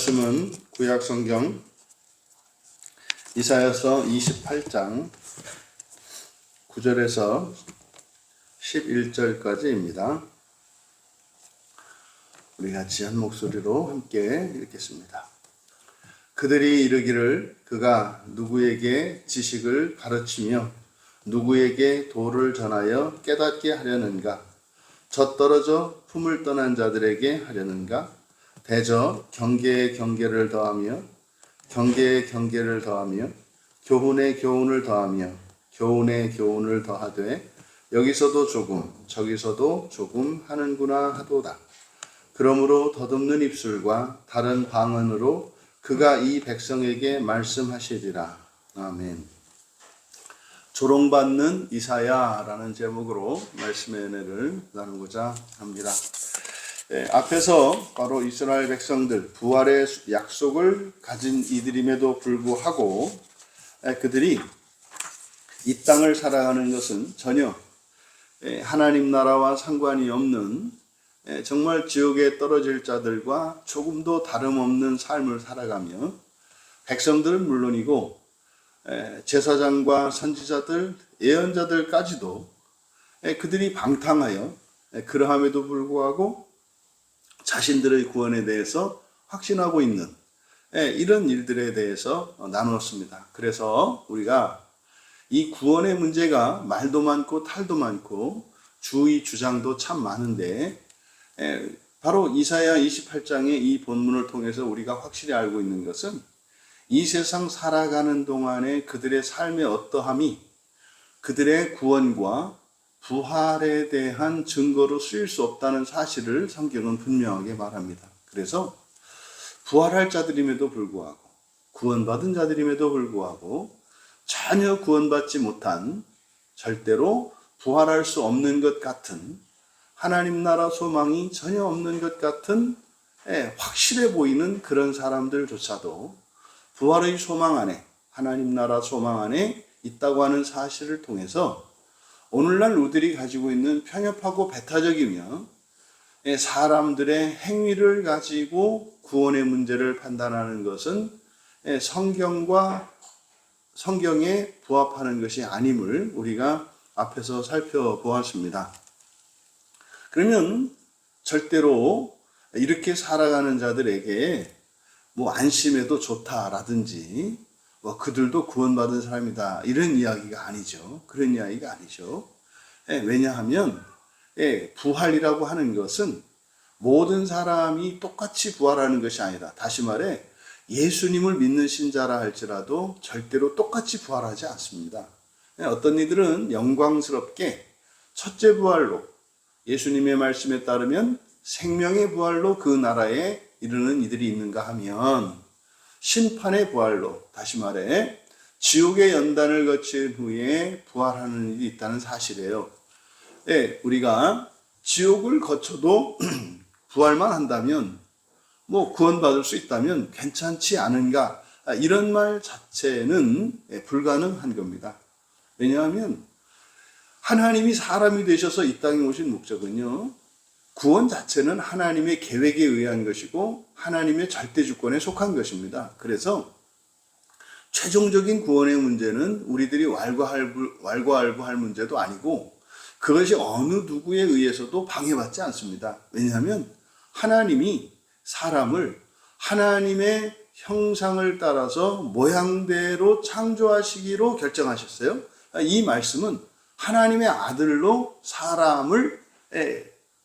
말씀은 구약 성경 이사야서 28장 9절에서 11절까지입니다. 우리 같이 한 목소리로 함께 읽겠습니다. 그들이 이르기를 그가 누구에게 지식을 가르치며 누구에게 도를 전하여 깨닫게 하려는가? 젖떨어져 품을 떠난 자들에게 하려는가? 대저 경계에 경계를 더하며 경계에 경계를 더하며 교훈에 교훈을 더하며 교훈에 교훈을 더하되 여기서도 조금 저기서도 조금 하는구나 하도다. 그러므로 더듬는 입술과 다른 방언으로 그가 이 백성에게 말씀하시리라. 아멘. 조롱받는 이사야라는 제목으로 말씀의 은혜를 나누고자 합니다. 앞에서 바로 이스라엘 백성들 부활의 약속을 가진 이들임에도 불구하고 그들이 이 땅을 살아가는 것은 전혀 하나님 나라와 상관이 없는 정말 지옥에 떨어질 자들과 조금도 다름없는 삶을 살아가며 백성들은 물론이고 제사장과 선지자들, 예언자들까지도 그들이 방탕하여 그러함에도 불구하고 자신들의 구원에 대해서 확신하고 있는 이런 일들에 대해서 나누었습니다. 그래서 우리가 이 구원의 문제가 말도 많고 탈도 많고 주의 주장도 참 많은데 바로 이사야 28장의 이 본문을 통해서 우리가 확실히 알고 있는 것은 이 세상 살아가는 동안에 그들의 삶의 어떠함이 그들의 구원과 부활에 대한 증거로 쓰일 수 없다는 사실을 성경은 분명하게 말합니다. 그래서 부활할 자들임에도 불구하고 구원받은 자들임에도 불구하고 전혀 구원받지 못한 절대로 부활할 수 없는 것 같은 하나님 나라 소망이 전혀 없는 것 같은 확실해 보이는 그런 사람들조차도 부활의 소망 안에 하나님 나라 소망 안에 있다고 하는 사실을 통해서 오늘날 우리들이 가지고 있는 편협하고 배타적이며 사람들의 행위를 가지고 구원의 문제를 판단하는 것은 성경에 부합하는 것이 아님을 우리가 앞에서 살펴보았습니다. 그러면 절대로 이렇게 살아가는 자들에게 안심해도 좋다라든지 그들도 구원받은 사람이다 이런 이야기가 아니죠. 그런 이야기가 아니죠. 왜냐하면 부활이라고 하는 것은 모든 사람이 똑같이 부활하는 것이 아니라 다시 말해 예수님을 믿는 신자라 할지라도 절대로 똑같이 부활하지 않습니다. 어떤 이들은 영광스럽게 첫째 부활로 예수님의 말씀에 따르면 생명의 부활로 그 나라에 이르는 이들이 있는가 하면 심판의 부활로 다시 말해 지옥의 연단을 거친 후에 부활하는 일이 있다는 사실이에요. 우리가 지옥을 거쳐도 부활만 한다면 구원받을 수 있다면 괜찮지 않은가 이런 말 자체는 불가능한 겁니다. 왜냐하면 하나님이 사람이 되셔서 이 땅에 오신 목적은요 구원 자체는 하나님의 계획에 의한 것이고 하나님의 절대 주권에 속한 것입니다. 그래서 최종적인 구원의 문제는 우리들이 왈가왈부할 문제도 아니고 그것이 어느 누구에 의해서도 방해받지 않습니다. 왜냐하면 하나님이 사람을 하나님의 형상을 따라서 모양대로 창조하시기로 결정하셨어요. 이 말씀은 하나님의 아들로 사람을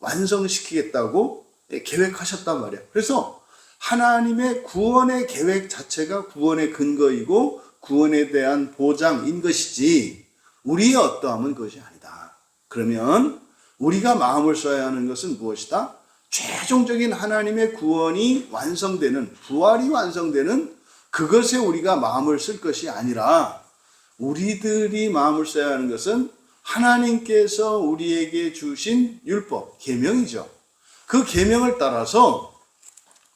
완성시키겠다고 계획하셨단 말이에요. 그래서 하나님의 구원의 계획 자체가 구원의 근거이고 구원에 대한 보장인 것이지 우리의 어떠함은 그것이 아니다. 그러면 우리가 마음을 써야 하는 것은 무엇이다? 최종적인 하나님의 구원이 완성되는 부활이 완성되는 그것에 우리가 마음을 쓸 것이 아니라 우리들이 마음을 써야 하는 것은 하나님께서 우리에게 주신 율법, 계명이죠. 그 계명을 따라서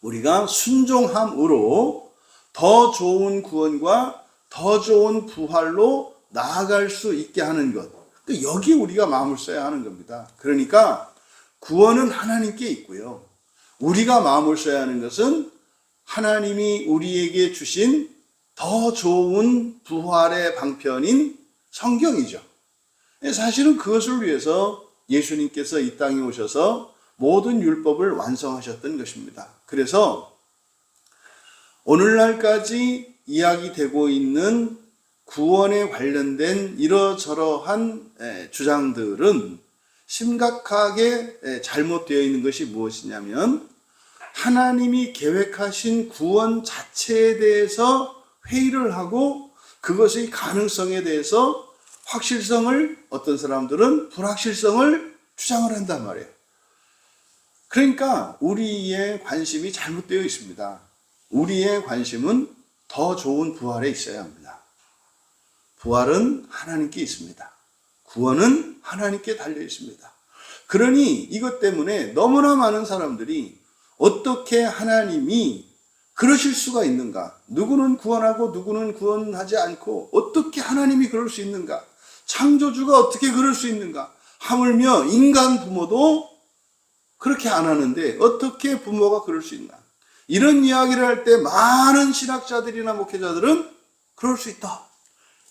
우리가 순종함으로 더 좋은 구원과 더 좋은 부활로 나아갈 수 있게 하는 것. 여기에 우리가 마음을 써야 하는 겁니다. 그러니까 구원은 하나님께 있고요. 우리가 마음을 써야 하는 것은 하나님이 우리에게 주신 더 좋은 부활의 방편인 성경이죠. 사실은 그것을 위해서 예수님께서 이 땅에 오셔서 모든 율법을 완성하셨던 것입니다. 그래서 오늘날까지 이야기되고 있는 구원에 관련된 이러저러한 주장들은 심각하게 잘못되어 있는 것이 무엇이냐면 하나님이 계획하신 구원 자체에 대해서 회의를 하고 그것의 가능성에 대해서 확실성을 어떤 사람들은 불확실성을 주장을 한단 말이에요. 그러니까 우리의 관심이 잘못되어 있습니다. 우리의 관심은 더 좋은 부활에 있어야 합니다. 부활은 하나님께 있습니다. 구원은 하나님께 달려 있습니다. 그러니 이것 때문에 너무나 많은 사람들이 어떻게 하나님이 그러실 수가 있는가? 누구는 구원하고 누구는 구원하지 않고 어떻게 하나님이 그럴 수 있는가? 창조주가 어떻게 그럴 수 있는가? 하물며 인간 부모도 그렇게 안 하는데 어떻게 부모가 그럴 수 있나? 이런 이야기를 할 때 많은 신학자들이나 목회자들은 그럴 수 있다.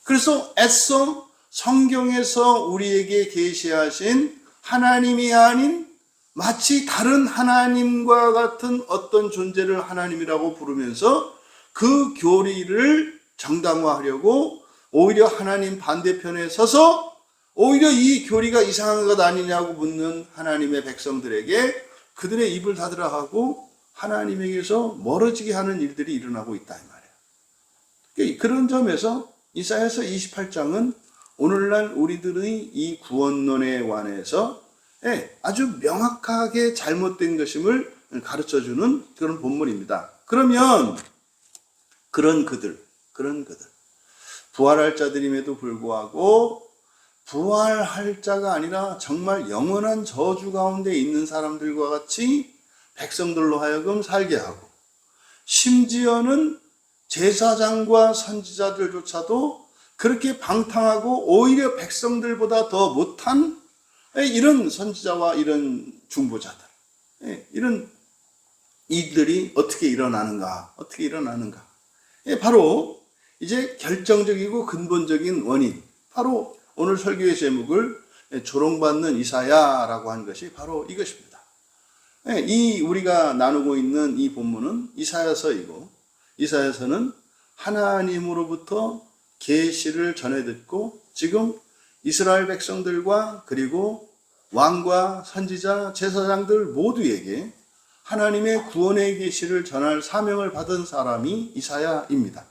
그래서 애써 성경에서 우리에게 계시하신 하나님이 아닌 마치 다른 하나님과 같은 어떤 존재를 하나님이라고 부르면서 그 교리를 정당화하려고 오히려 하나님 반대편에 서서 오히려 이 교리가 이상한 것 아니냐고 묻는 하나님의 백성들에게 그들의 입을 닫으라 하고 하나님에게서 멀어지게 하는 일들이 일어나고 있다 이 말이에요. 그런 점에서 이사야서 28장은 오늘날 우리들의 이 구원론에 관해서 아주 명확하게 잘못된 것임을 가르쳐주는 그런 본문입니다. 그러면 그런 그들 부활할 자들임에도 불구하고 부활할 자가 아니라 정말 영원한 저주 가운데 있는 사람들과 같이 백성들로 하여금 살게 하고 심지어는 제사장과 선지자들조차도 그렇게 방탕하고 오히려 백성들보다 더 못한 이런 선지자와 이런 중보자들 이런 이들이 어떻게 일어나는가 바로 이제 결정적이고 근본적인 원인 바로 오늘 설교의 제목을 조롱받는 이사야라고 한 것이 바로 이것입니다. 이 우리가 나누고 있는 이 본문은 이사야서이고 이사야서는 하나님으로부터 계시를 전해 듣고 지금 이스라엘 백성들과 그리고 왕과 선지자, 제사장들 모두에게 하나님의 구원의 계시를 전할 사명을 받은 사람이 이사야입니다.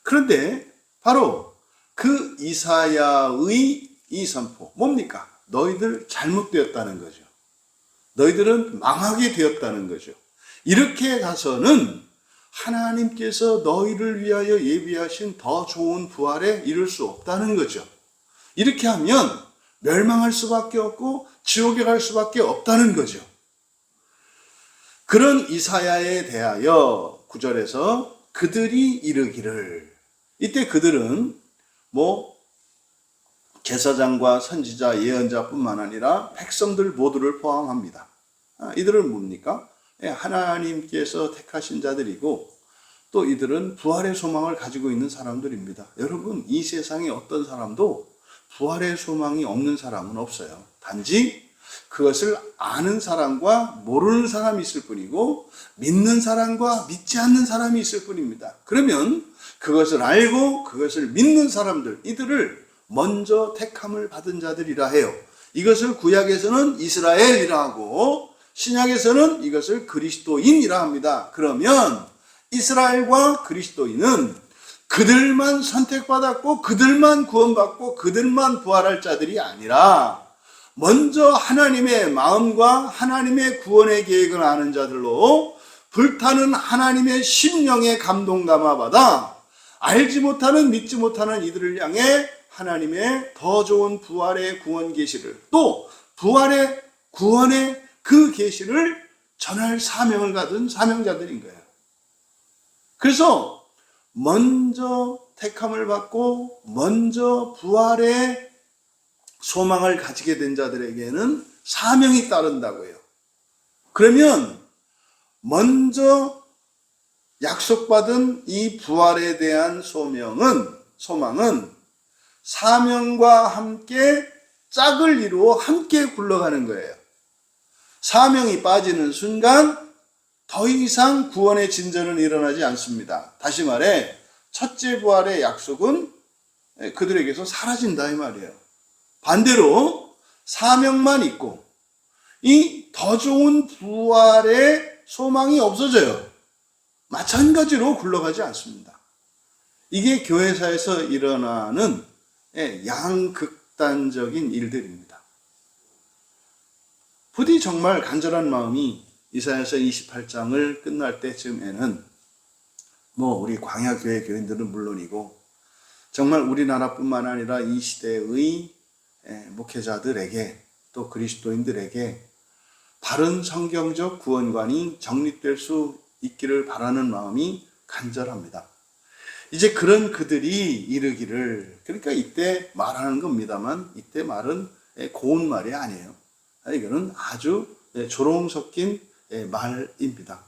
그런데 바로 그 이사야의 이 선포 뭡니까? 너희들 잘못되었다는 거죠. 너희들은 망하게 되었다는 거죠. 이렇게 가서는 하나님께서 너희를 위하여 예비하신 더 좋은 부활에 이를 수 없다는 거죠. 이렇게 하면 멸망할 수밖에 없고 지옥에 갈 수밖에 없다는 거죠. 그런 이사야에 대하여 9절에서 그들이 이르기를 이때 그들은 제사장과 선지자, 예언자뿐만 아니라 백성들 모두를 포함합니다. 이들은 뭡니까? 하나님께서 택하신 자들이고 또 이들은 부활의 소망을 가지고 있는 사람들입니다. 여러분, 이 세상에 어떤 사람도 부활의 소망이 없는 사람은 없어요. 단지 그것을 아는 사람과 모르는 사람이 있을 뿐이고 믿는 사람과 믿지 않는 사람이 있을 뿐입니다. 그러면 그것을 알고 그것을 믿는 사람들, 이들을 먼저 택함을 받은 자들이라 해요. 이것을 구약에서는 이스라엘이라 하고 신약에서는 이것을 그리스도인이라 합니다. 그러면 이스라엘과 그리스도인은 그들만 선택받았고 그들만 구원받고 그들만 부활할 자들이 아니라 먼저 하나님의 마음과 하나님의 구원의 계획을 아는 자들로 불타는 하나님의 심령의 감동 감화받아 알지 못하는 믿지 못하는 이들을 향해 하나님의 더 좋은 부활의 구원 계시를 또 부활의 구원의 그 계시를 전할 사명을 가진 사명자들인 거예요. 그래서 먼저 택함을 받고 먼저 부활의 소망을 가지게 된 자들에게는 사명이 따른다고요. 그러면 먼저 약속받은 이 부활에 대한 소망은 사명과 함께 짝을 이루어 함께 굴러가는 거예요. 사명이 빠지는 순간 더 이상 구원의 진전은 일어나지 않습니다. 다시 말해 첫째 부활의 약속은 그들에게서 사라진다 이 말이에요. 반대로 사명만 있고 이 더 좋은 부활의 소망이 없어져요. 마찬가지로 굴러가지 않습니다. 이게 교회사에서 일어나는 양극단적인 일들입니다. 부디 정말 간절한 마음이 이사야서 28장을 끝날 때쯤에는 우리 광야교회 교인들은 물론이고 정말 우리나라뿐만 아니라 이 시대의 목회자들에게 또 그리스도인들에게 바른 성경적 구원관이 정립될 수 있기를 바라는 마음이 간절합니다. 이제 그런 그들이 이르기를, 그러니까 이때 말하는 겁니다만 이때 말은 고운 말이 아니에요. 이거는 아주 조롱 섞인 말입니다.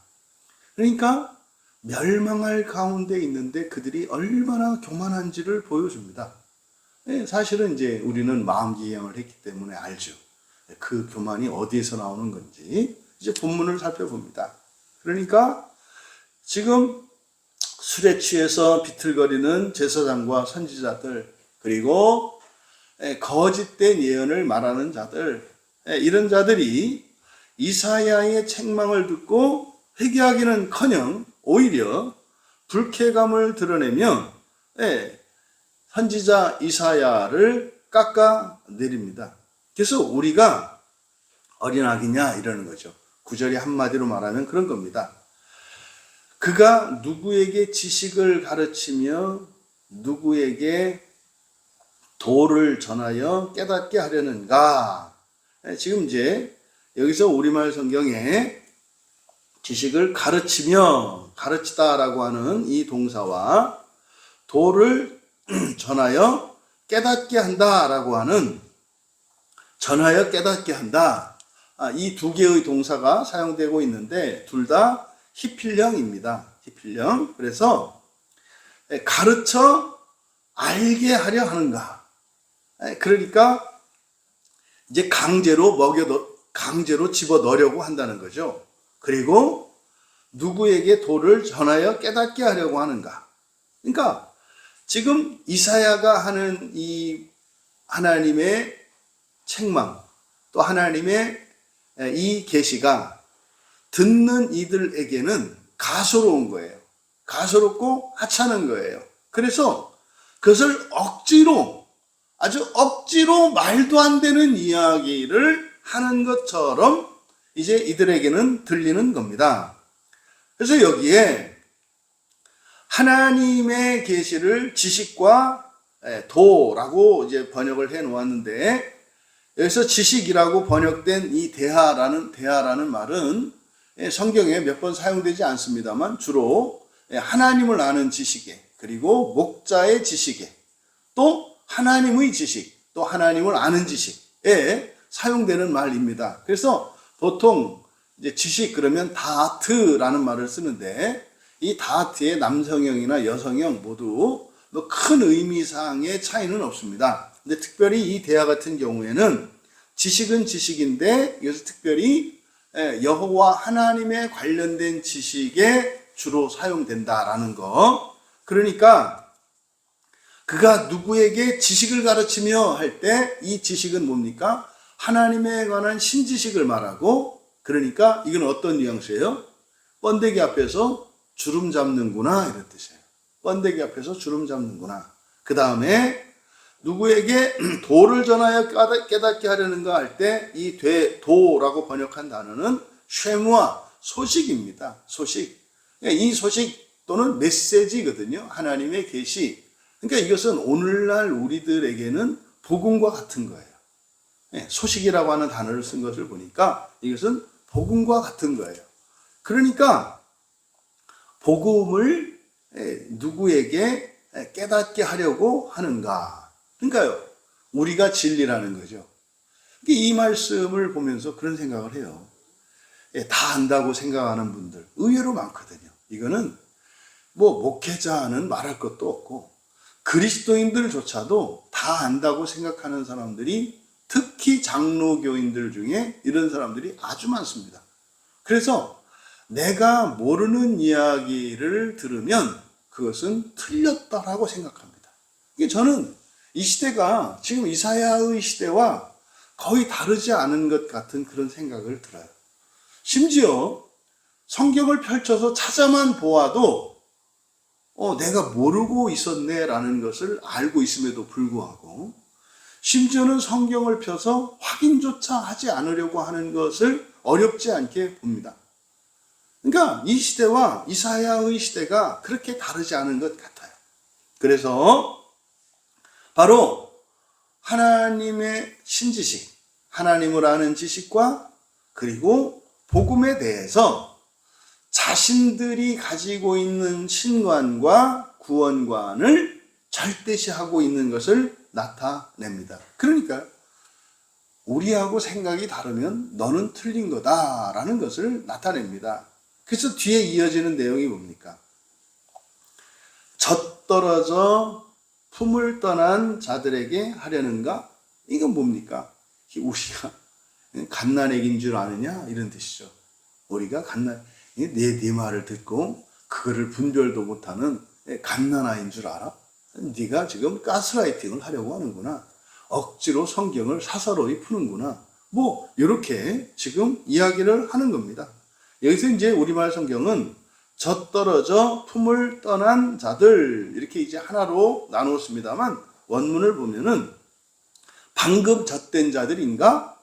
그러니까 멸망할 가운데 있는데 그들이 얼마나 교만한지를 보여줍니다. 사실은 이제 우리는 마음기행을 했기 때문에 알죠. 그 교만이 어디에서 나오는 건지 이제 본문을 살펴봅니다. 그러니까 지금 술에 취해서 비틀거리는 제사장과 선지자들, 그리고 거짓된 예언을 말하는 자들, 이런 자들이 이사야의 책망을 듣고 회개하기는커녕 오히려 불쾌감을 드러내며 선지자 이사야를 깎아내립니다. 그래서 우리가 어린아기냐 이러는 거죠. 구절이 한마디로 말하면 그런 겁니다. 그가 누구에게 지식을 가르치며 누구에게 도를 전하여 깨닫게 하려는가. 지금 이제 여기서 우리말 성경에 지식을 가르치며, 가르치다라고 하는 이 동사와 도를 전하여 깨닫게 한다라고 하는 전하여 깨닫게 한다. 이 두 개의 동사가 사용되고 있는데 둘 다 히필령입니다. 히필령. 그래서 가르쳐 알게 하려 하는가. 그러니까 이제 강제로 집어 넣으려고 한다는 거죠. 그리고 누구에게 도를 전하여 깨닫게 하려고 하는가. 그러니까 지금 이사야가 하는 이 하나님의 책망, 또 하나님의 이 계시가 듣는 이들에게는 가소로운 거예요. 가소롭고 하찮은 거예요. 그래서 그것을 아주 억지로 말도 안 되는 이야기를 하는 것처럼 이제 이들에게는 들리는 겁니다. 그래서 여기에 하나님의 계시를 지식과 도라고 이제 번역을 해 놓았는데, 여기서 지식이라고 번역된 이 대하라는 말은 성경에 몇 번 사용되지 않습니다만 주로 하나님을 아는 지식에, 그리고 목자의 지식에, 또 하나님의 지식, 또 하나님을 아는 지식에 사용되는 말입니다. 그래서 보통 이제 지식 그러면 다트라는 말을 쓰는데, 이 다트의 남성형이나 여성형 모두 큰 의미상의 차이는 없습니다. 근데 특별히 이 대하 같은 경우에는 지식은 지식인데 여기서 특별히 여호와 하나님에 관련된 지식에 주로 사용된다라는 거. 그러니까 그가 누구에게 지식을 가르치며 할 때 이 지식은 뭡니까? 하나님에 관한 신지식을 말하고, 그러니까 이건 어떤 뉘앙스예요? 번데기 앞에서 주름 잡는구나 이런 뜻이에요. 번데기 앞에서 주름 잡는구나. 그 다음에 누구에게 도를 전하여 깨닫게 하려는가 할 때 이 도라고 번역한 단어는 쉐무아, 소식입니다. 소식. 이 소식 또는 메시지거든요. 하나님의 계시. 그러니까 이것은 오늘날 우리들에게는 복음과 같은 거예요. 소식이라고 하는 단어를 쓴 것을 보니까 이것은 복음과 같은 거예요. 그러니까 복음을 누구에게 깨닫게 하려고 하는가. 그러니까요, 우리가 진리라는 거죠. 이 말씀을 보면서 그런 생각을 해요. 다 안다고 생각하는 분들 의외로 많거든요. 이거는 뭐 목회자는 말할 것도 없고 그리스도인들조차도 다 안다고 생각하는 사람들이 특히 장로교인들 중에 이런 사람들이 아주 많습니다. 그래서 내가 모르는 이야기를 들으면 그것은 틀렸다라고 생각합니다. 이게 저는 이 시대가 지금 이사야의 시대와 거의 다르지 않은 것 같은 그런 생각을 들어요. 심지어 성경을 펼쳐서 찾아만 보아도 내가 모르고 있었네라는 것을 알고 있음에도 불구하고 심지어는 성경을 펴서 확인조차 하지 않으려고 하는 것을 어렵지 않게 봅니다. 그러니까 이 시대와 이사야의 시대가 그렇게 다르지 않은 것 같아요. 그래서 바로 하나님의 신지식, 하나님을 아는 지식과 그리고 복음에 대해서 자신들이 가지고 있는 신관과 구원관을 절대시하고 있는 것을 나타냅니다. 그러니까 우리하고 생각이 다르면 너는 틀린 거다라는 것을 나타냅니다. 그래서 뒤에 이어지는 내용이 뭡니까? 젖떨어져 품을 떠난 자들에게 하려는가? 이건 뭡니까? 우리가 갓난애기인 줄 아느냐? 이런 뜻이죠. 우리가 네 말을 듣고 그거를 분별도 못하는 갓난아이인 줄 알아? 네가 지금 가스라이팅을 하려고 하는구나. 억지로 성경을 사사로이 푸는구나. 뭐 이렇게 지금 이야기를 하는 겁니다. 여기서 이제 우리말 성경은 젖떨어져 품을 떠난 자들 이렇게 이제 하나로 나누었습니다만 원문을 보면은 방금 젖된 자들인가?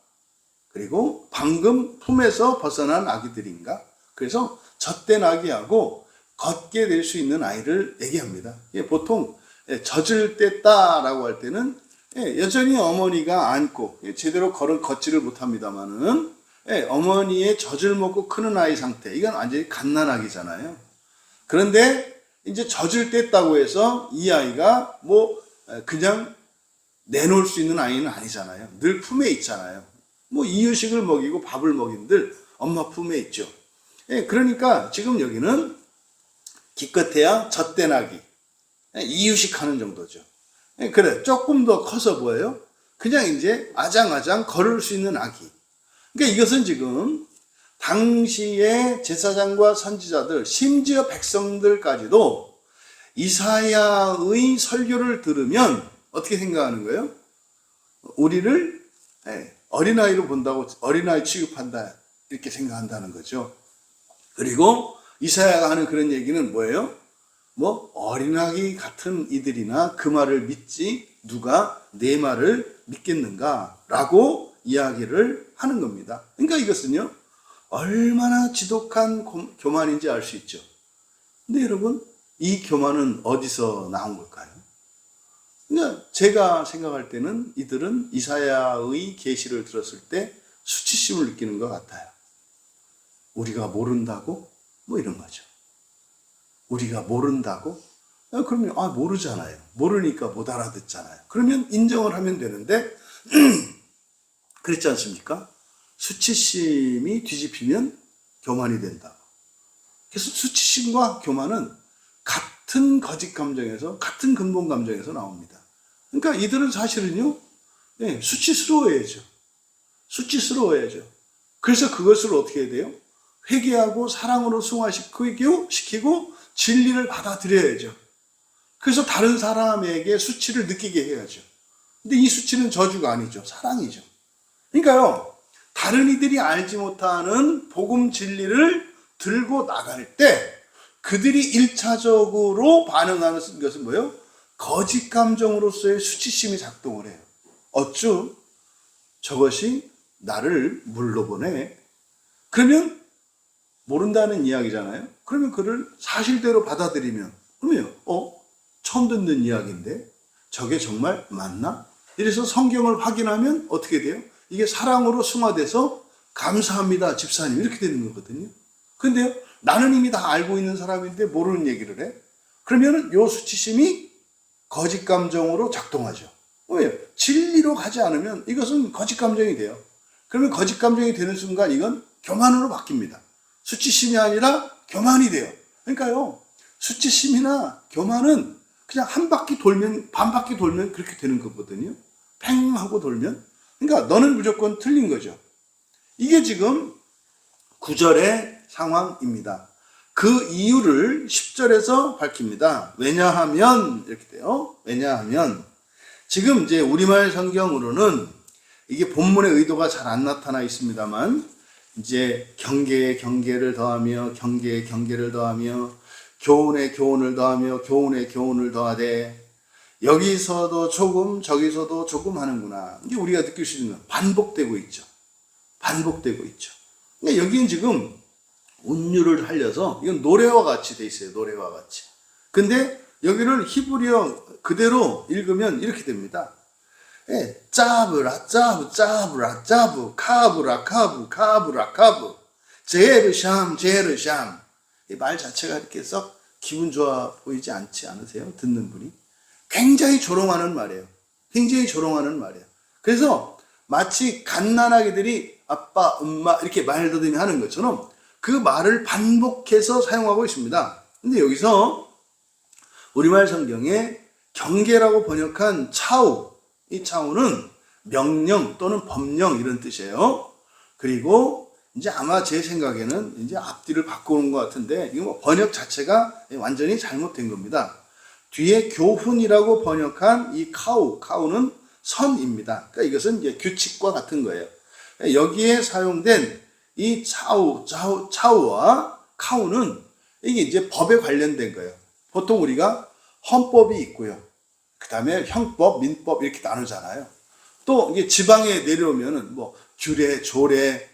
그리고 방금 품에서 벗어난 아기들인가? 그래서 젖된 아기하고 걷게 될 수 있는 아이를 얘기합니다. 보통 젖을 뗐다라고 할 때는 여전히 어머니가 안고 제대로 걷지를 못합니다만은 어머니의 젖을 먹고 크는 아이 상태, 이건 완전히 갓난아기잖아요. 그런데 이제 젖을 뗐다고 해서 이 아이가 뭐 그냥 내놓을 수 있는 아이는 아니잖아요. 늘 품에 있잖아요. 뭐 이유식을 먹이고 밥을 먹인들 엄마 품에 있죠. 그러니까 지금 여기는 기껏해야 젖된 아기, 이유식하는 정도죠. 그래, 조금 더 커서 보여요. 그냥 이제 아장아장 걸을 수 있는 아기. 그러니까 이것은 지금 당시의 제사장과 선지자들, 심지어 백성들까지도 이사야의 설교를 들으면 어떻게 생각하는 거예요? 우리를 어린아이로 본다고, 어린아이 취급한다, 이렇게 생각한다는 거죠. 그리고 이사야가 하는 그런 얘기는 뭐예요? 뭐 어린아기 같은 이들이나 그 말을 믿지 누가 내 말을 믿겠는가? 라고 이야기를 하는 겁니다. 그러니까 이것은요, 얼마나 지독한 교만인지 알 수 있죠. 근데 여러분, 이 교만은 어디서 나온 걸까요? 그러니까 제가 생각할 때는 이들은 이사야의 계시를 들었을 때 수치심을 느끼는 것 같아요. 우리가 모른다고? 뭐 이런 거죠. 우리가 모른다고? 그러면 모르잖아요. 모르니까 못 알아듣잖아요. 그러면 인정을 하면 되는데 그렇지 않습니까? 수치심이 뒤집히면 교만이 된다. 그래서 수치심과 교만은 같은 거짓 감정에서, 같은 근본 감정에서 나옵니다. 그러니까 이들은 사실은요, 수치스러워야죠. 수치스러워야죠. 그래서 그것을 어떻게 해야 돼요? 회개하고 사랑으로 승화시키고 진리를 받아들여야죠. 그래서 다른 사람에게 수치를 느끼게 해야죠. 근데 이 수치는 저주가 아니죠. 사랑이죠. 그러니까요, 다른 이들이 알지 못하는 복음 진리를 들고 나갈 때 그들이 1차적으로 반응하는 것은 뭐예요? 거짓 감정으로서의 수치심이 작동을 해요. 어쭈? 저것이 나를 물로 보내. 그러면 모른다는 이야기잖아요. 그러면 그를 사실대로 받아들이면, 그러면 처음 듣는 이야기인데 저게 정말 맞나? 이래서 성경을 확인하면 어떻게 돼요? 이게 사랑으로 승화돼서 감사합니다 집사님 이렇게 되는 거거든요. 근데요, 나는 이미 다 알고 있는 사람인데 모르는 얘기를 해. 그러면 요 수치심이 거짓 감정으로 작동하죠. 왜요? 진리로 가지 않으면 이것은 거짓 감정이 돼요. 그러면 거짓 감정이 되는 순간 이건 교만으로 바뀝니다. 수치심이 아니라 교만이 돼요. 그러니까요, 수치심이나 교만은 그냥 한 바퀴 돌면, 반 바퀴 돌면 그렇게 되는 거거든요. 팽 하고 돌면. 그러니까 너는 무조건 틀린 거죠. 이게 지금 9절의 상황입니다. 그 이유를 10절에서 밝힙니다. 왜냐하면, 이렇게 돼요. 왜냐하면, 지금 이제 우리말 성경으로는 이게 본문의 의도가 잘 안 나타나 있습니다만, 이제 경계에 경계를 더하며, 경계에 경계를 더하며, 교훈에 교훈을 더하며, 교훈에 교훈을 더하되, 여기서도 조금, 저기서도 조금 하는구나. 이게 우리가 느낄 수 있는 건 반복되고 있죠. 반복되고 있죠. 그러니까 여기는 지금 운율을 살려서, 이건 노래와 같이 돼 있어요. 노래와 같이. 근데 여기를 히브리어 그대로 읽으면 이렇게 됩니다. 예, 짜브라, 짜브, 짜브라, 짜브, 카브라, 카브, 카브라, 카브, 제르샴, 제르샴. 이 말 자체가 이렇게 썩 기분 좋아 보이지 않지 않으세요? 듣는 분이. 굉장히 조롱하는 말이에요. 굉장히 조롱하는 말이에요. 그래서 마치 갓난아기들이 아빠, 엄마 이렇게 말더듬이 하는 것처럼 그 말을 반복해서 사용하고 있습니다. 근데 여기서 우리말 성경에 경계라고 번역한 차우, 이 차우는 명령 또는 법령 이런 뜻이에요. 그리고 이제 아마 제 생각에는 이제 앞뒤를 바꾸는 것 같은데 이거 뭐 번역 자체가 완전히 잘못된 겁니다. 뒤에 교훈이라고 번역한 이 카우는 선입니다. 그러니까 이것은 이제 규칙과 같은 거예요. 여기에 사용된 이 차우와 카우는 이게 이제 법에 관련된 거예요. 보통 우리가 헌법이 있고요. 그 다음에 형법, 민법 이렇게 나누잖아요. 또 이게 지방에 내려오면은 뭐 규례, 조례,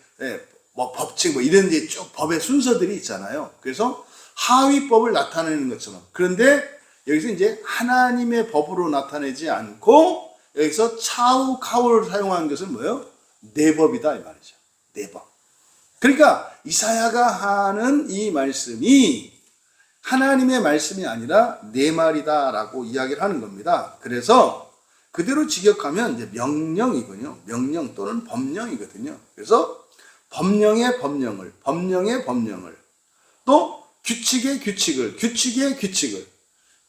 뭐 법칙 뭐 이런 게 쭉 법의 순서들이 있잖아요. 그래서 하위법을 나타내는 것처럼. 그런데 여기서 이제 하나님의 법으로 나타내지 않고 여기서 차우, 카우를 사용하는 것은 뭐예요? 내법이다 이 말이죠. 내법. 그러니까 이사야가 하는 이 말씀이 하나님의 말씀이 아니라 내 말이다라고 이야기를 하는 겁니다. 그래서 그대로 직역하면 이제 명령이군요. 명령 또는 법령이거든요. 그래서 법령의 법령을, 법령의 법령을, 또 규칙의 규칙을, 규칙의 규칙을.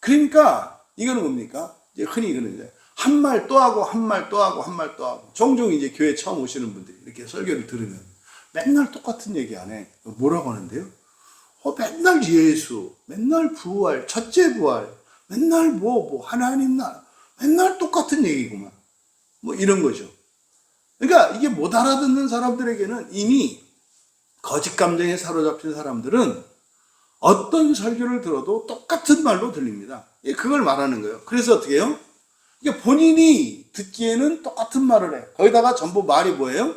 그러니까 이거는 뭡니까? 이제 흔히 이거는 이제 한 말 또 하고 한 말 또 하고 한 말 또 하고. 종종 이제 교회 처음 오시는 분들이 이렇게 설교를 들으면 맨날 똑같은 얘기 안 해. 뭐라고 하는데요? 맨날 예수, 맨날 부활, 첫째 부활, 맨날 하나님 나라, 맨날 똑같은 얘기구만. 뭐 이런 거죠. 그러니까 이게 못 알아듣는 사람들에게는 이미 거짓 감정에 사로잡힌 사람들은 어떤 설교를 들어도 똑같은 말로 들립니다. 그걸 말하는 거예요. 그래서 어떻게 해요? 이게 본인이 듣기에는 똑같은 말을 해. 거기다가 전부 말이 뭐예요?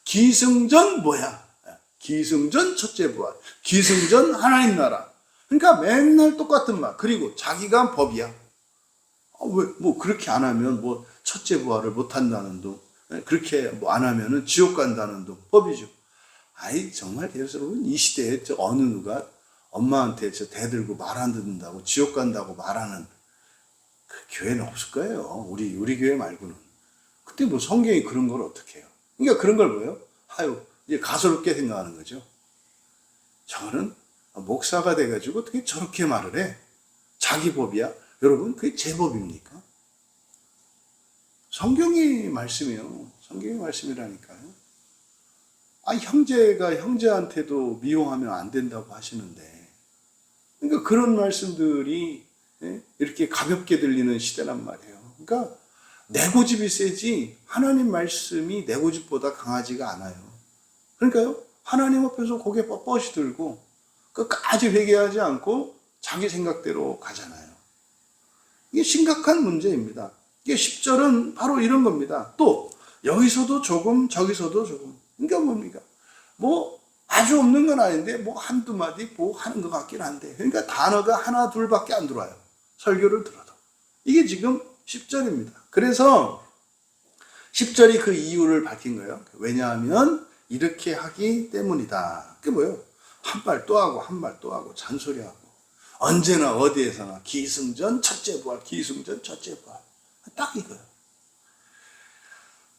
기승전 뭐야? 기승전 첫째 부활, 기승전 하나님 나라. 그러니까 맨날 똑같은 말. 그리고 자기가 법이야. 왜 뭐 그렇게 안 하면 뭐 첫째 부활을 못 한다는 둥, 그렇게 뭐 안 하면은 지옥 간다는 둥 법이죠. 아이 정말 여러분 이 시대에 저 어느 누가 엄마한테 저 대들고 말 안 듣는다고 지옥 간다고 말하는 그 교회는 없을 거예요. 우리 교회 말고는. 그때 뭐 성경이 그런 걸 어떻게 해요? 그러니까 그런 걸 뭐예요? 아유 이제 가소롭게 생각하는 거죠. 저는 목사가 돼가지고 어떻게 저렇게 말을 해? 자기 법이야? 여러분 그게 제 법입니까? 성경의 말씀이에요. 성경의 말씀이라니까요. 형제가 형제한테도 미워하면 안 된다고 하시는데 그러니까 그런 말씀들이 이렇게 가볍게 들리는 시대란 말이에요. 그러니까 내 고집이 세지 하나님 말씀이 내 고집보다 강하지가 않아요. 그러니까요. 하나님 앞에서 고개 뻣뻣이 들고 끝까지 회개하지 않고 자기 생각대로 가잖아요. 이게 심각한 문제입니다. 이게 10절은 바로 이런 겁니다. 또 여기서도 조금 저기서도 조금. 그러니까 뭡니까? 뭐 아주 없는 건 아닌데 뭐 한두 마디 뭐 하는 것 같긴 한데 그러니까 단어가 하나 둘밖에 안 들어와요. 설교를 들어도. 이게 지금 10절입니다. 그래서 10절이 그 이유를 밝힌 거예요. 왜냐하면 이렇게 하기 때문이다. 그게 뭐예요? 한 말 또 하고 한 말 또 하고 잔소리하고 언제나 어디에서나 기승전 첫째 부활, 기승전 첫째 부활. 딱 이거예요.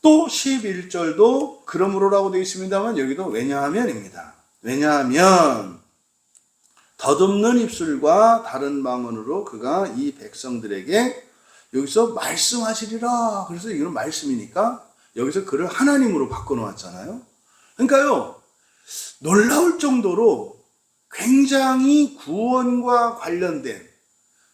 또 11절도 그러므로라고 되어 있습니다만 여기도 왜냐하면입니다. 왜냐하면 더듬는 입술과 다른 방언으로 그가 이 백성들에게 여기서 말씀하시리라. 그래서 이거는 말씀이니까 여기서 그를 하나님으로 바꿔놓았잖아요. 그러니까요, 놀라울 정도로 굉장히 구원과 관련된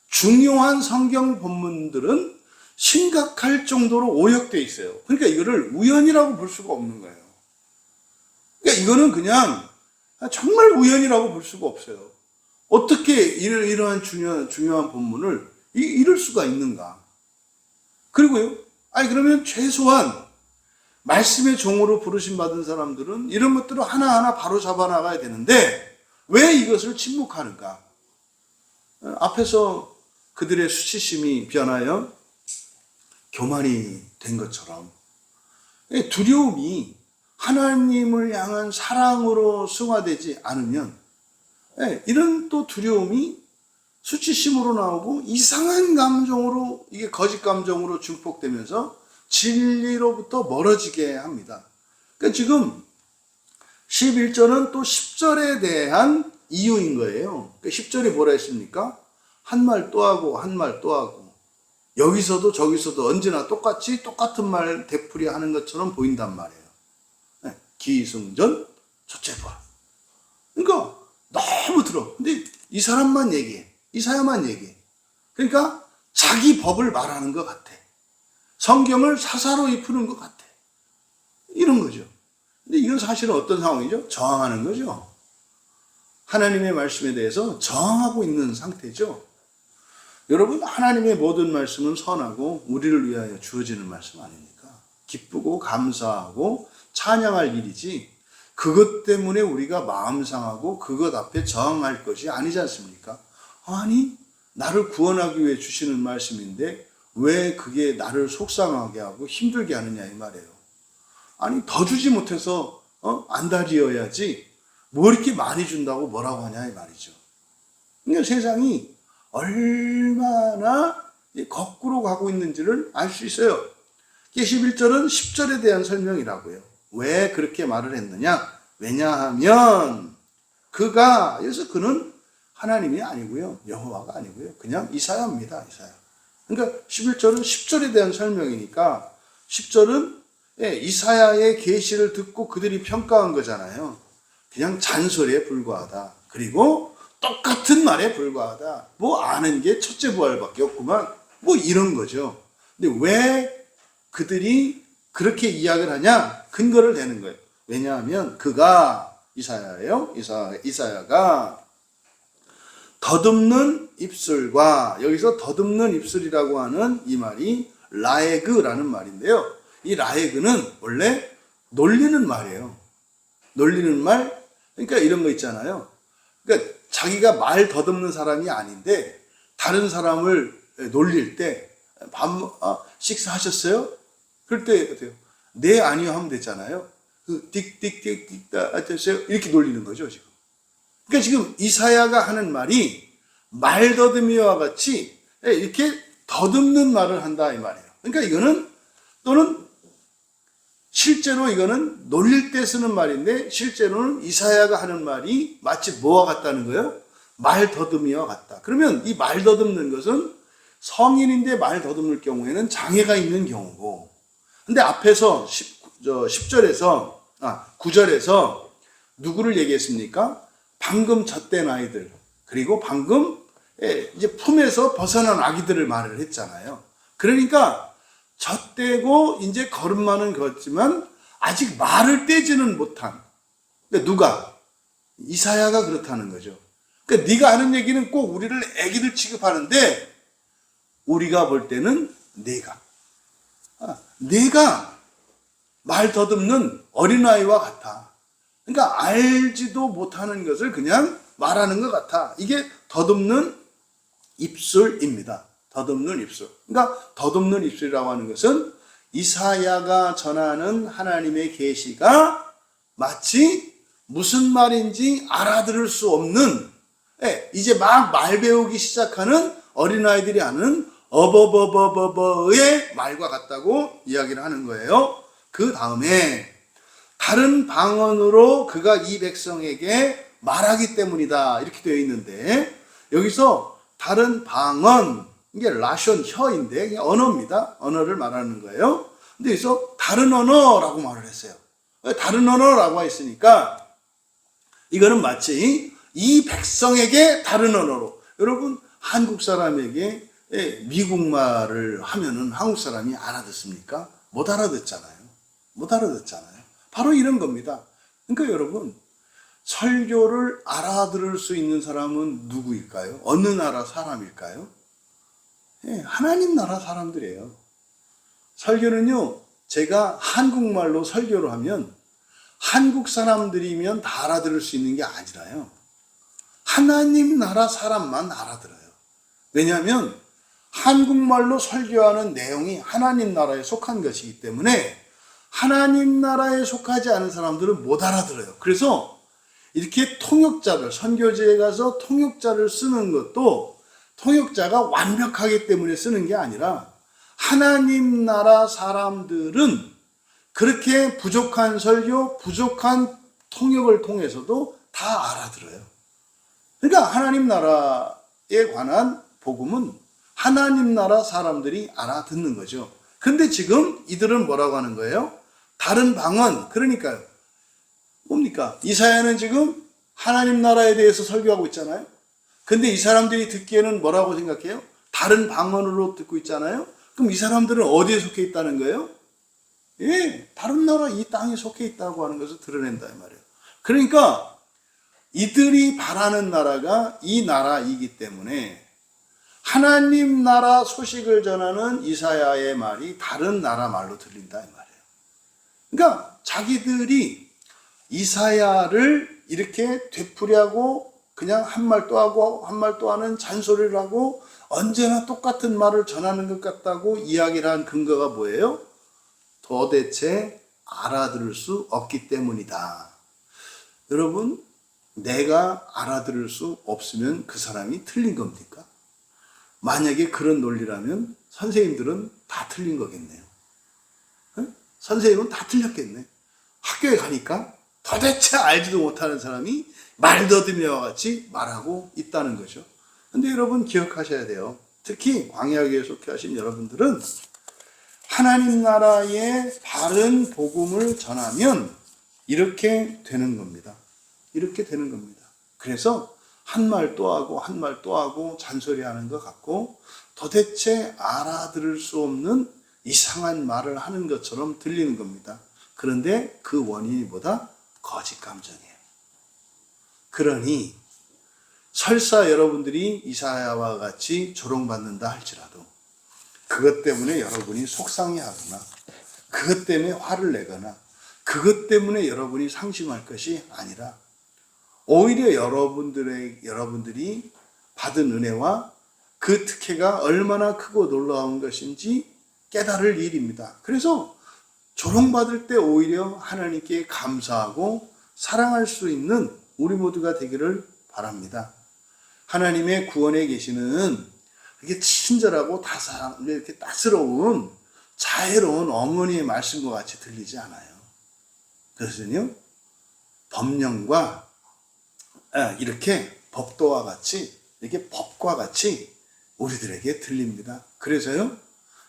중요한 성경 본문들은 심각할 정도로 오역되어 있어요. 그러니까 이거를 우연이라고 볼 수가 없는 거예요. 그러니까 이거는 그냥 정말 우연이라고 볼 수가 없어요. 어떻게 이러한 중요한 본문을 이럴 수가 있는가? 그리고요, 그러면 최소한 말씀의 종으로 부르심 받은 사람들은 이런 것들을 하나하나 바로 잡아 나가야 되는데 왜 이것을 침묵하는가? 앞에서 그들의 수치심이 변하여 교만이 된 것처럼 두려움이 하나님을 향한 사랑으로 승화되지 않으면 이런 또 두려움이 수치심으로 나오고 이상한 감정으로, 이게 거짓 감정으로 증폭되면서 진리로부터 멀어지게 합니다. 그러니까 지금 11절은 또 10절에 대한 이유인 거예요. 그러니까 10절이 뭐라 했습니까? 한 말 또 하고 한 말 또 하고 여기서도 저기서도 언제나 똑같은 말 되풀이 하는 것처럼 보인단 말이에요. 기승전 첫째부활. 그러니까 너무 들어. 근데 이 사람만 얘기해. 이사야만 얘기해. 그러니까 자기 법을 말하는 것 같아. 성경을 사사로이 푸는 것 같아. 이런 거죠. 근데 이건 사실은 어떤 상황이죠? 저항하는 거죠. 하나님의 말씀에 대해서 저항하고 있는 상태죠. 여러분, 하나님의 모든 말씀은 선하고 우리를 위하여 주어지는 말씀 아닙니까? 기쁘고 감사하고 찬양할 일이지 그것 때문에 우리가 마음 상하고 그것 앞에 저항할 것이 아니지 않습니까? 아니, 나를 구원하기 위해 주시는 말씀인데 왜 그게 나를 속상하게 하고 힘들게 하느냐 이 말이에요. 아니, 더 주지 못해서 안달이어야지 뭐 이렇게 많이 준다고 뭐라고 하냐 이 말이죠. 그러니까 세상이 얼마나 거꾸로 가고 있는지를 알 수 있어요. 11절은 10절에 대한 설명이라고요. 왜 그렇게 말을 했느냐? 왜냐하면 그가, 여기서 그는 하나님이 아니고요, 여호와가 아니고요, 그냥 이사야입니다. 이사야. 그러니까 11절은 10절에 대한 설명이니까 10절은 이사야의 계시를 듣고 그들이 평가한 거잖아요. 그냥 잔소리에 불과하다. 그리고 똑같은 말에 불과하다. 뭐 아는 게 첫째 부활밖에 없구만. 뭐 이런 거죠. 근데 왜 그들이 그렇게 이야기를 하냐? 근거를 대는 거예요. 왜냐하면 그가, 이사야예요. 이사야가 더듬는 입술과, 여기서 더듬는 입술이라고 하는 이 말이 라에그라는 말인데요. 이 라에그는 원래 놀리는 말이에요. 놀리는 말, 그러니까 이런 거 있잖아요. 그러니까 자기가 말 더듬는 사람이 아닌데 다른 사람을 놀릴 때 식사하셨어요? 그럴 때 어때요? 네, 아니요 하면 되잖아요. 띡띡띡띡 하셨어요? 이렇게 놀리는 거죠, 지금. 그러니까 지금 이사야가 하는 말이 말더듬이와 같이 이렇게 더듬는 말을 한다 이 말이에요. 그러니까 이거는, 또는 실제로 이거는 놀릴 때 쓰는 말인데 실제로는 이사야가 하는 말이 마치 뭐와 같다는 거예요? 말더듬이와 같다. 그러면 이 말더듬는 것은 성인인데 말더듬을 경우에는 장애가 있는 경우고, 근데 앞에서 10절에서 9절에서 누구를 얘기했습니까? 방금 젖된 아이들, 그리고 방금 이제 품에서 벗어난 아기들을 말을 했잖아요. 그러니까 젖대고 이제 걸음마는 걷지만 아직 말을 떼지는 못한, 그러니까 누가? 이사야가 그렇다는 거죠. 그러니까 네가 하는 얘기는 꼭 우리를 애기들 취급하는데 우리가 볼 때는 내가 말 더듬는 어린아이와 같아. 그러니까 알지도 못하는 것을 그냥 말하는 것 같아. 이게 더듬는 입술입니다. 더듬는 입술. 그러니까 더듬는 입술이라고 하는 것은 이사야가 전하는 하나님의 계시가 마치 무슨 말인지 알아들을 수 없는, 이제 막 말 배우기 시작하는 어린아이들이 하는 어버버버버버의 말과 같다고 이야기를 하는 거예요. 그 다음에 다른 방언으로 그가 이 백성에게 말하기 때문이다. 이렇게 되어 있는데, 여기서 다른 방언, 이게 라션, 혀인데, 이게 언어입니다. 언어를 말하는 거예요. 근데 여기서 다른 언어라고 말을 했어요. 다른 언어라고 했으니까, 이거는 마치 이 백성에게 다른 언어로, 여러분, 한국 사람에게 미국 말을 하면은 한국 사람이 알아듣습니까? 못 알아듣잖아요. 못 알아듣잖아요. 바로 이런 겁니다. 그러니까 여러분, 설교를 알아들을 수 있는 사람은 누구일까요? 어느 나라 사람일까요? 하나님 나라 사람들이에요. 설교는요, 제가 한국말로 설교를 하면 한국 사람들이면 다 알아들을 수 있는 게 아니라요. 하나님 나라 사람만 알아들어요. 왜냐하면 한국말로 설교하는 내용이 하나님 나라에 속한 것이기 때문에 하나님 나라에 속하지 않은 사람들은 못 알아들어요. 그래서 이렇게 통역자를, 선교지에 가서 통역자를 쓰는 것도 통역자가 완벽하기 때문에 쓰는 게 아니라 하나님 나라 사람들은 그렇게 부족한 설교, 부족한 통역을 통해서도 다 알아들어요. 그러니까 하나님 나라에 관한 복음은 하나님 나라 사람들이 알아듣는 거죠. 근데 지금 이들은 뭐라고 하는 거예요? 다른 방언. 그러니까요. 뭡니까? 이사야는 지금 하나님 나라에 대해서 설교하고 있잖아요. 근데 이 사람들이 듣기에는 뭐라고 생각해요? 다른 방언으로 듣고 있잖아요. 그럼 이 사람들은 어디에 속해 있다는 거예요? 예, 다른 나라 이 땅에 속해 있다고 하는 것을 드러낸다 이 말이에요. 그러니까 이들이 바라는 나라가 이 나라이기 때문에 하나님 나라 소식을 전하는 이사야의 말이 다른 나라 말로 들린다 이 말이에요. 그러니까 자기들이 이사야를 이렇게 되풀이하고 그냥 한 말 또 하고 한 말 또 하는 잔소리를 하고 언제나 똑같은 말을 전하는 것 같다고 이야기를 한 근거가 뭐예요? 도대체 알아들을 수 없기 때문이다. 여러분, 내가 알아들을 수 없으면 그 사람이 틀린 겁니까? 만약에 그런 논리라면 선생님들은 다 틀린 거겠네요. 선생님은 다 틀렸겠네. 학교에 가니까 도대체 알지도 못하는 사람이 말더듬이와 같이 말하고 있다는 거죠. 근데 여러분 기억하셔야 돼요. 특히 광야교회에 속해 하신 여러분들은 하나님 나라의 바른 복음을 전하면 이렇게 되는 겁니다. 이렇게 되는 겁니다. 그래서 한 말 또 하고 한 말 또 하고 잔소리하는 것 같고 도대체 알아들을 수 없는 이상한 말을 하는 것처럼 들리는 겁니다. 그런데 그 원인이 뭐다? 거짓 감정이에요. 그러니 설사 여러분들이 이사야와 같이 조롱받는다 할지라도 그것 때문에 여러분이 속상해하거나 그것 때문에 화를 내거나 그것 때문에 여러분이 상심할 것이 아니라 오히려 여러분들이 받은 은혜와 그 특혜가 얼마나 크고 놀라운 것인지 깨달을 일입니다. 그래서 조롱받을 때 오히려 하나님께 감사하고 사랑할 수 있는 우리 모두가 되기를 바랍니다. 하나님의 구원에 계시는 이게 친절하고 이렇게 따스러운 자애로운 어머니의 말씀과 같이 들리지 않아요. 그래서요, 법령과 이렇게 법도와 같이 이렇게 법과 같이 우리들에게 들립니다. 그래서요,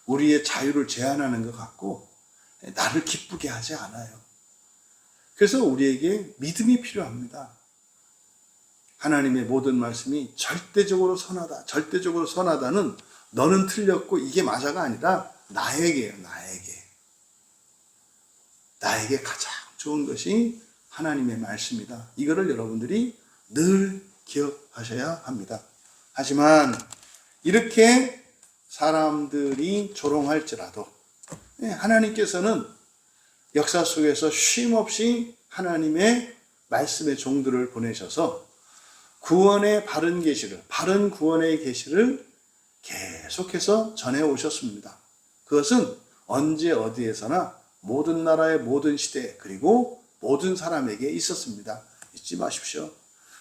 우리의 자유를 제한하는 것 같고 나를 기쁘게 하지 않아요. 그래서 우리에게 믿음이 필요합니다. 하나님의 모든 말씀이 절대적으로 선하다. 절대적으로 선하다는 너는 틀렸고 이게 맞아가 아니라 나에게요. 나에게 가장 좋은 것이 하나님의 말씀이다. 이거를 여러분들이 늘 기억하셔야 합니다. 하지만 이렇게 사람들이 조롱할지라도 하나님께서는 역사 속에서 쉼없이 하나님의 말씀의 종들을 보내셔서 구원의 바른 계시를, 바른 구원의 계시를 계속해서 전해 오셨습니다. 그것은 언제 어디에서나 모든 나라의 모든 시대 그리고 모든 사람에게 있었습니다. 잊지 마십시오.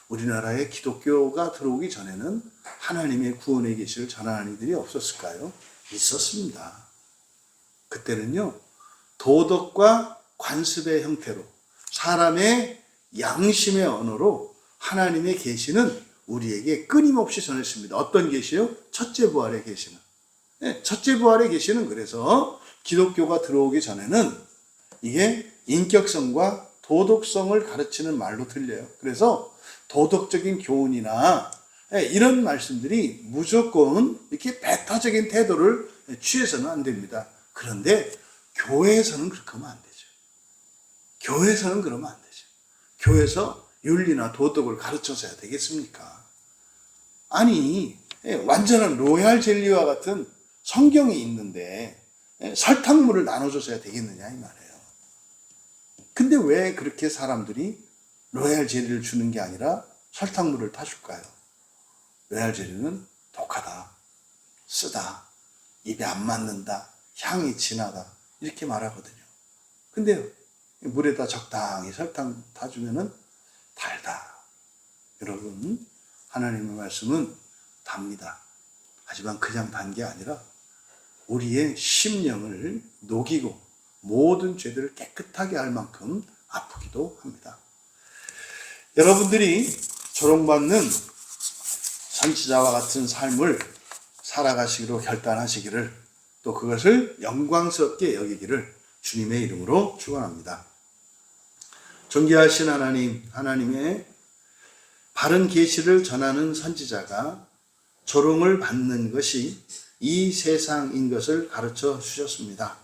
우리나라에 기독교가 들어오기 전에는 하나님의 구원의 계시를 전하는 이들이 없었을까요? 있었습니다. 그때는요, 도덕과 관습의 형태로 사람의 양심의 언어로 하나님의 계시는 우리에게 끊임없이 전했습니다. 어떤 계시요? 첫째 부활의 계시는. 첫째 부활의 계시는 그래서 기독교가 들어오기 전에는 이게 인격성과 도덕성을 가르치는 말로 들려요. 그래서 도덕적인 교훈이나 이런 말씀들이 무조건 이렇게 배타적인 태도를 취해서는 안 됩니다. 그런데 교회에서는 그렇게 하면 안 되죠. 교회에서는 그러면 안 되죠. 교회에서 윤리나 도덕을 가르쳐서 해야 되겠습니까? 아니, 완전한 로얄 젤리와 같은 성경이 있는데 설탕물을 나눠줘서야 되겠느냐 이 말이에요. 근데 왜 그렇게 사람들이 로얄 젤리를 주는 게 아니라 설탕물을 타줄까요? 로얄 젤리는 독하다, 쓰다, 입에 안 맞는다, 향이 진하다 이렇게 말하거든요. 근데 물에다 적당히 설탕 타주면은 달다. 여러분, 하나님의 말씀은 답니다. 하지만 그냥 단 게 아니라 우리의 심령을 녹이고 모든 죄들을 깨끗하게 할 만큼 아프기도 합니다. 여러분들이 조롱받는 선지자와 같은 삶을 살아가시기로 결단하시기를, 또 그것을 영광스럽게 여기기를 주님의 이름으로 축원합니다. 존귀하신 하나님, 하나님의 바른 계시를 전하는 선지자가 조롱을 받는 것이 이 세상인 것을 가르쳐 주셨습니다.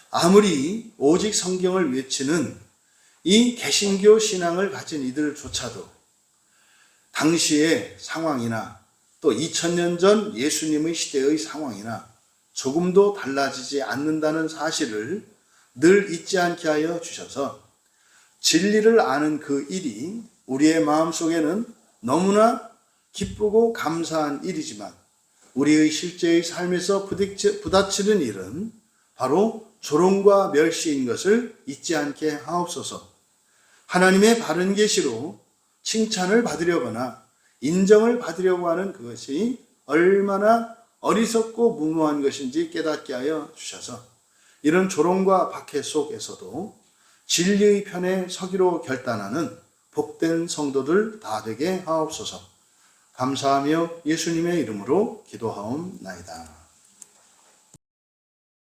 아무리 오직 성경을 외치는 이 개신교 신앙을 가진 이들조차도 당시의 상황이나 또 2000년 전 예수님의 시대의 상황이나 조금도 달라지지 않는다는 사실을 늘 잊지 않게 하여 주셔서 진리를 아는 그 일이 우리의 마음속에는 너무나 기쁘고 감사한 일이지만 우리의 실제의 삶에서 부딪히는 일은 바로 조롱과 멸시인 것을 잊지 않게 하옵소서. 하나님의 바른 계시로 칭찬을 받으려거나 인정을 받으려고 하는 그것이 얼마나 어리석고 무모한 것인지 깨닫게 하여 주셔서 이런 조롱과 박해 속에서도 진리의 편에 서기로 결단하는 복된 성도들 다 되게 하옵소서. 감사하며 예수님의 이름으로 기도하옵나이다.